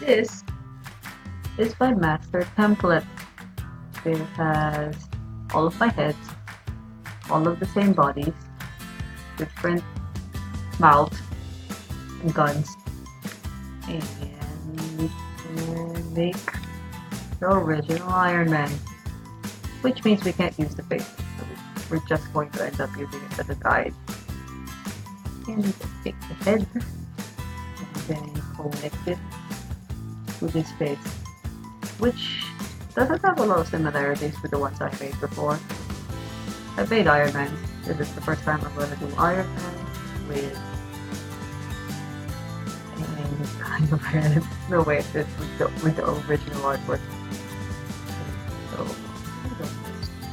This is my master template. It has all of my heads, all of the same bodies, different mouths and guns, and we can make the original Iron Man, which means we can't use the face. So we're just going to end up using it as a guide. And we can take the head and then connect it to this face, which doesn't have a lot of similarities with the ones I made before. I made Iron Man. This is the first time I'm going to do Iron Man with any kind of head. No way, this with the original artwork. So,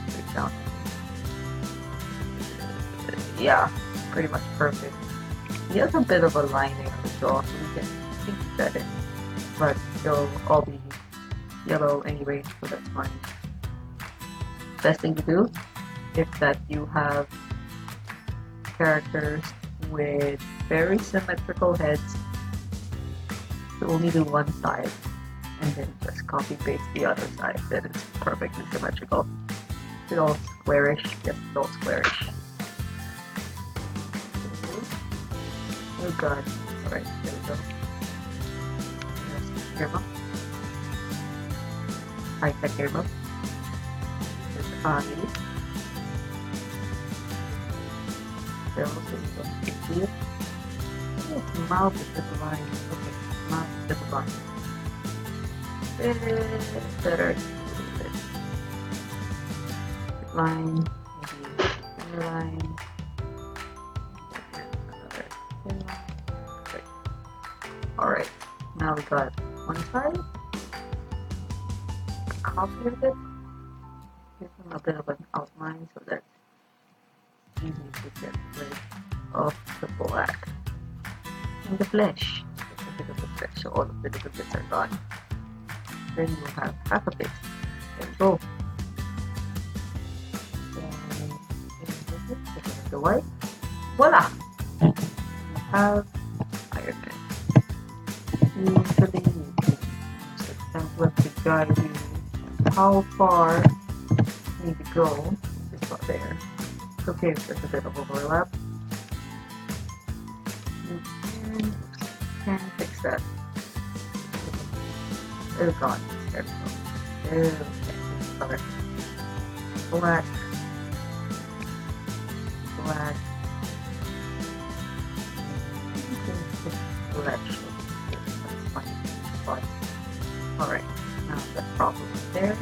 break down. Yeah, pretty much perfect. He has a bit of a lining on the jaw, so we can keep that in. But they'll all be yellow anyway, so that's fine. Best thing to do is that you have characters with very symmetrical heads. So only do one side and then just copy paste the other side. That is perfectly symmetrical. It's all squarish. Yes, it's all squarish. Oh god. Alright, there we go. Earmuff. High-tech earmuff. There's eyes. There also you don't see it. Its mouth is just a line. Okay, mouth is just a line. Better. Line, maybe another line. Another line. Okay. Alright, now we got one side. Copy of it. Give them a bit of an outline so that it's easy to get rid of the black. And the flesh. Just a bit of the flesh, so all of the little bits are gone. Then you have half of it. There you go. Then the white. Voila! You have Iron Man. Usually you can use the template to guide you how far you need to go. It's not there. It's okay if there's a bit of overlap. You can fix that. It's gone. There we go. Okay, color. Black. Black. Black. Fine. Alright, now the problem is there. And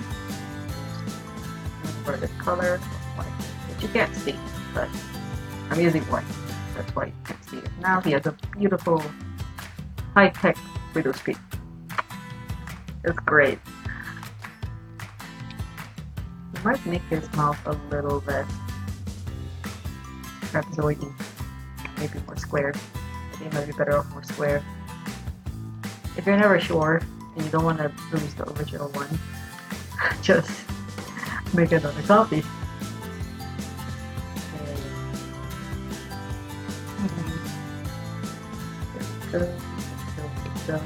for the color of white, which you can't see, but I'm using white. That's why you can't see it. Now he has a beautiful high-tech widow's peak. It's great. You might make his mouth a little less trapezoidy, maybe more square. I think it might be better off more square. If you're never sure and you don't want to lose the original one, just make another copy. There we go.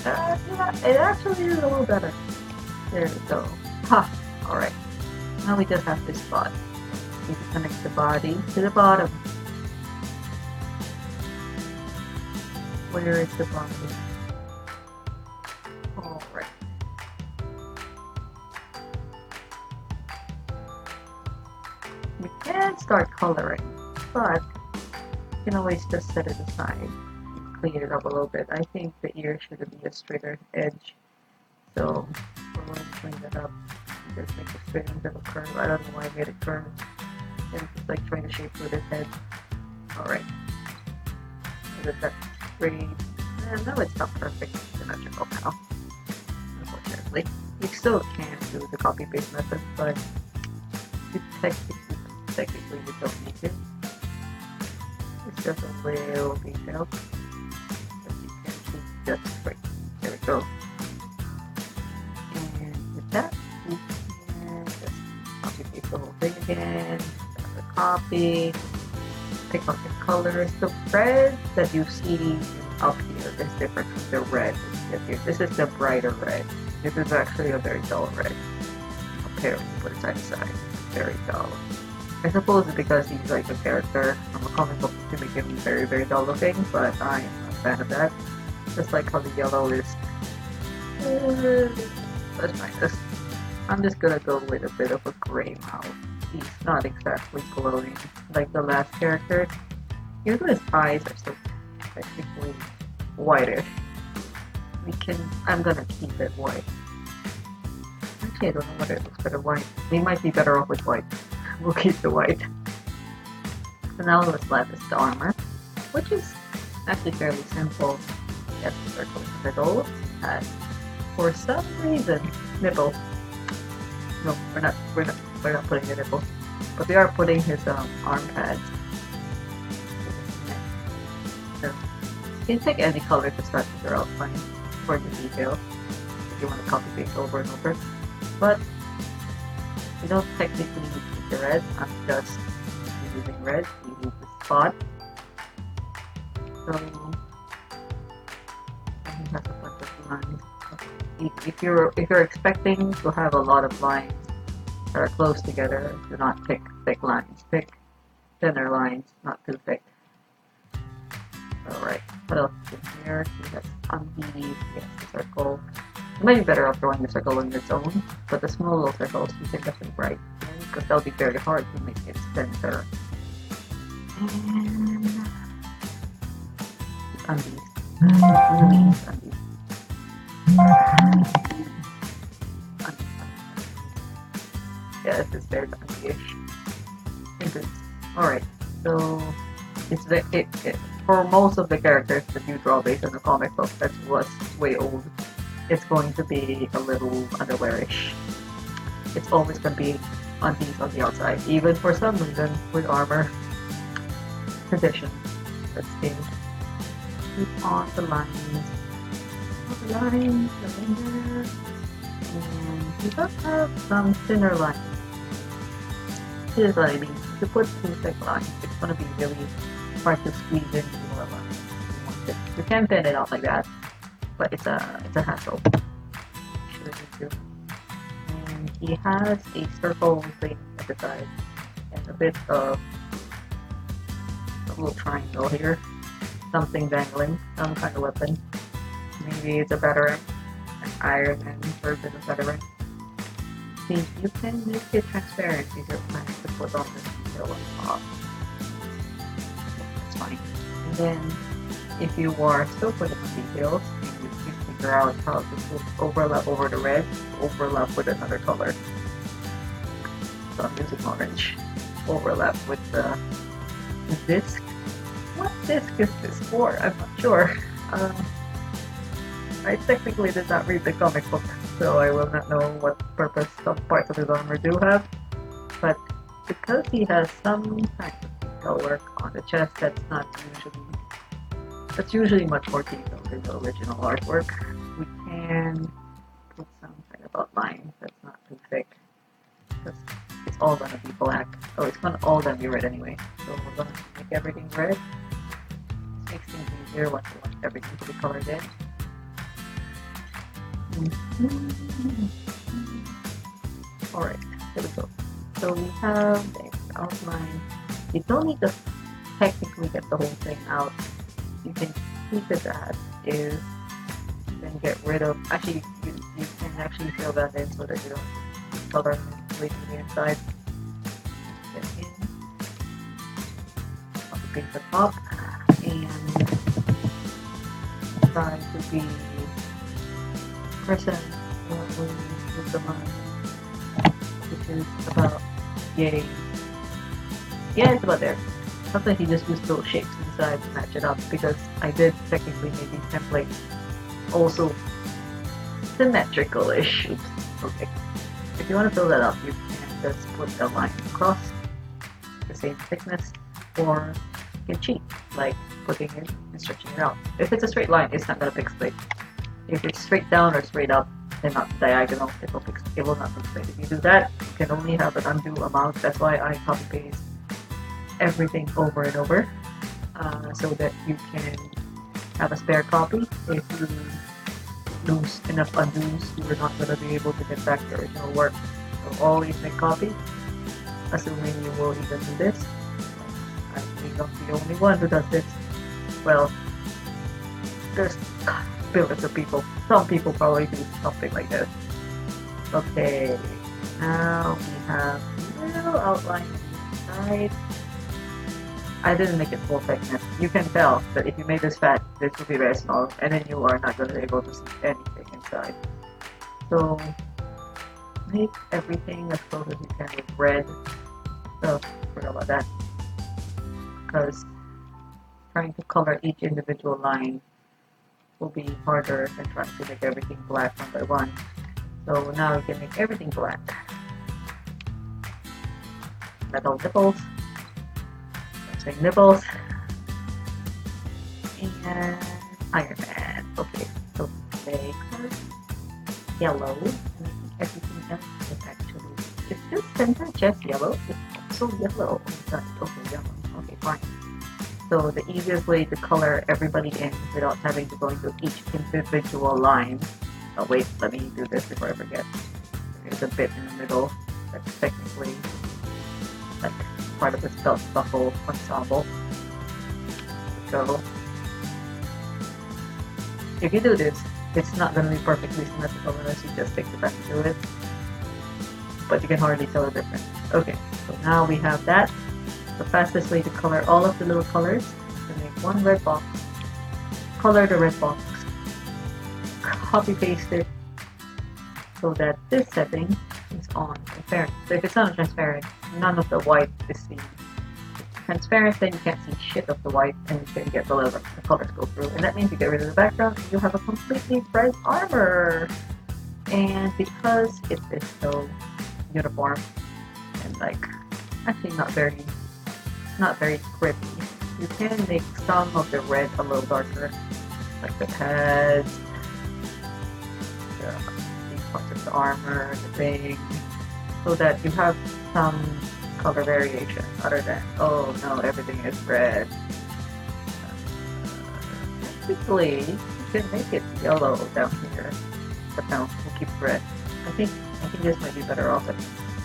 Yeah, it actually is a little better. There we go. Ha! Alright. Now we just have this spot. We can connect the body to the bottom. Where is the body? Alright. We can start coloring, but you can always just set it aside. Clean it up a little bit. I think the ear should be a straighter edge. So we're going to clean that up. Just make it straight instead of curve. I don't know why I made it curve. It's like trying to shape with his head. Alright. Is that straight? No, it's not perfect symmetrical now. Unfortunately. You still can do the copy paste method, but you technically you don't need to. It's just a little detail. Just straight. There we go. And with that, we can just copy paste the whole thing again. Copy. Pick out the colors. The red that you see up here is different from the red. This is the brighter red. This is actually a very dull red. Compared to put it side to side. Very dull. I suppose it's because he's like a character from a comic book to make him very, very dull looking, but I am not a fan of that. Just like how the yellow is. Let's find this. I'm just gonna go with a bit of a gray mouth. He's not exactly glowing like the last character. Even though his eyes are still technically whitish. I'm gonna keep it white. Actually, I don't know whether it looks better white. They might be better off with white. We'll keep the white. So now what's left is the armor, which is actually fairly simple. Yes, the circle in the middle has, for some reason, nipple. No, we're not putting the nipple, but we are putting his arm pads. So you can pick any color to start with your outline for the details if you want to copy paste over and over. But you don't technically need the red. I'm just using red. You need the spot. So he has a bunch of lines. If you're expecting to have a lot of lines that are close together, do not pick thick lines. Pick thinner lines, not too thick. Alright, what else is in here? He has unbead, yes, the circle. You might be better off drawing the circle on its own, but the small little circles you can definitely write in, because that'll be very hard to make it center. And unbead. Unbead. Yeah, this is very unbead-ish. Alright, so it's for most of the characters that you draw based on the comic book that was way old, it's going to be a little underwearish. It's always going to be undies on the outside, even for some reason with armor. Tradition. Let's see. Keep on the lines. On the lines, and he does have some thinner lines. Here's what I mean. To put two thick lines, it's going to be really hard to squeeze into more lines. You can thin it out like that, but it's a hassle. And he has a circle thing at the side and a bit of a little triangle here, something dangling, some kind of weapon. Maybe it's a veteran, an Ironman version of veteran. See, you can make it transparent if you're planning to put on the detail on top. That's fine. And then, if you are still putting on details, you can figure out how to put overlap over the red, overlap with another color. So I'm using orange. Overlap with the disc. What disc is this for? I'm not sure. I technically did not read the comic book, so I will not know what purpose some parts of his armor do have. But because he has some kind of detail work on the chest that's usually much more detailed than the original artwork, we can put some kind of outline that's not too thick. Because it's all gonna be black. Oh, it's all gonna be red anyway. So we're gonna make everything red. This makes things easier once you want everything to be colored in. Alright, there we go. So we have the outline. You don't need to technically get the whole thing out. You can keep it as is. Then get rid of. Actually, you can actually fill that in so that you don't color completely the inside. Get in. Copy paste the top and try to be present with the line, which is about yay. Yeah, it's about there. Sometimes you just use little shapes inside to match it up, because I did technically make these templates also symmetrical-ish. Oops. Okay. If you want to fill that up, you can just put the line across the same thickness, or you can cheat, like putting it and stretching it out. If it's a straight line, it's not going to pixelate. If it's straight down or straight up and not diagonal, it will not pixelate. If you do that, you can only have an undue amount. That's why I copy paste everything over and over, so that you can have a spare copy. If you lose enough undos, you are not going to be able to get back the original work. So always make copies, assuming you will even do this. I think I'm the only one who does this. Well, there's billions of people. Some people probably do something like this. Okay, now we have a little outline on the side. I didn't make it full thickness. You can tell that if you made this fat, this will be very small, and then you are not going to be able to see anything inside. So make everything as close as you can with red. Oh, forgot about that. Because trying to color each individual line will be harder than trying to make everything black one by one. So now we can make everything black. Metal nipples. I'm saying nipples. And Ironman. Okay, so make yellow. And everything else is actually, is this center just yellow? It's also yellow. Okay, yellow. Okay, fine. So the easiest way to color everybody in without having to go into each individual line. Oh wait, let me do this before I forget. There's a bit in the middle that's technically like part of the belt buckle ensemble. So if you do this, it's not going to be perfectly symmetrical unless you just take the time to do it. But you can hardly tell the difference. Okay, so now we have that. The fastest way to color all of the little colors is to make one red box, color the red box, copy paste it so that this setting is on transparent. So if it's not transparent, none of the white is seen. Transparent, then you can't see shit of the white and you can get the colors go through. And that means you get rid of the background and you have a completely red armor. And because it is so uniform and like actually not very pretty, you can make some of the red a little darker, like the pads, these parts of the armor, the thing, so that you have some color variation other than, oh no, everything is red. Technically, you can make it yellow down here, but no, we'll keep red. I think this might be better off at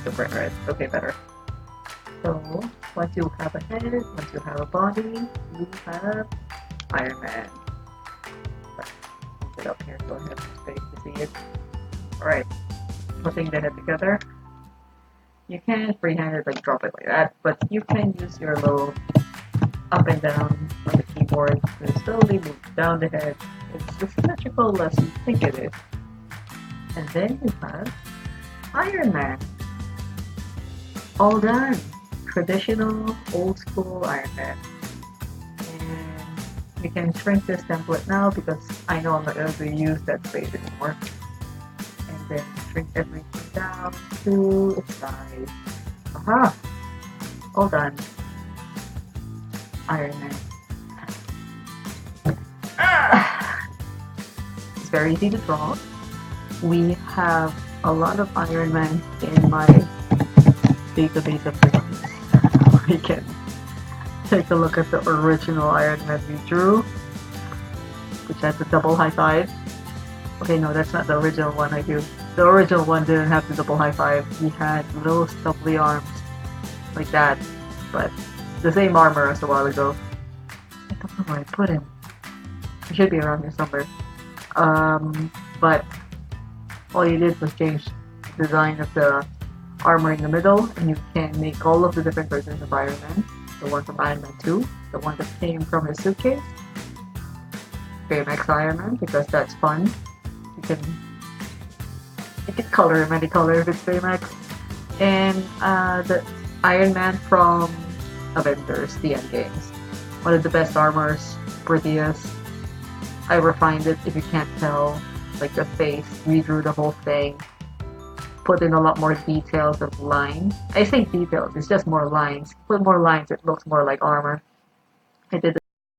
the bright red. Okay, better. So, once you have a head, once you have a body, you have Ironman. Put it up here so I have some space to see it. Alright, putting the head together. You can freehand it, like drop it like that, but you can use your little up and down on the keyboard to slowly move down the head. It's as symmetrical as you think it is. And then you have Ironman. All done. Traditional, old school Ironman. And we can shrink this template now because I know I'm not going to use that space anymore. And then shrink everything down to its size. Aha! All done. Ironman. It's very easy to draw. We have a lot of Ironman in my database of things. We can take a look at the original Ironman we drew, which has the double high five. Okay, no, that's not the original one I do. The original one didn't have the double high five. He had little stubbly arms like that, but the same armor as a while ago. I don't know where I put him. He should be around here somewhere. But all you did was change the design of the armor in the middle, and you can make all of the different versions of Iron Man. The one from Iron Man 2, the one that came from his suitcase, Baymax Iron Man, because that's fun. You can color him any color if it's Baymax. And the Iron Man from Avengers, the Endgames. One of the best armors, prettiest. I refined it if you can't tell, like the face, redrew the whole thing. Put in a lot more details of lines. I say details, it's just more lines. Put more lines, it looks more like armor. I did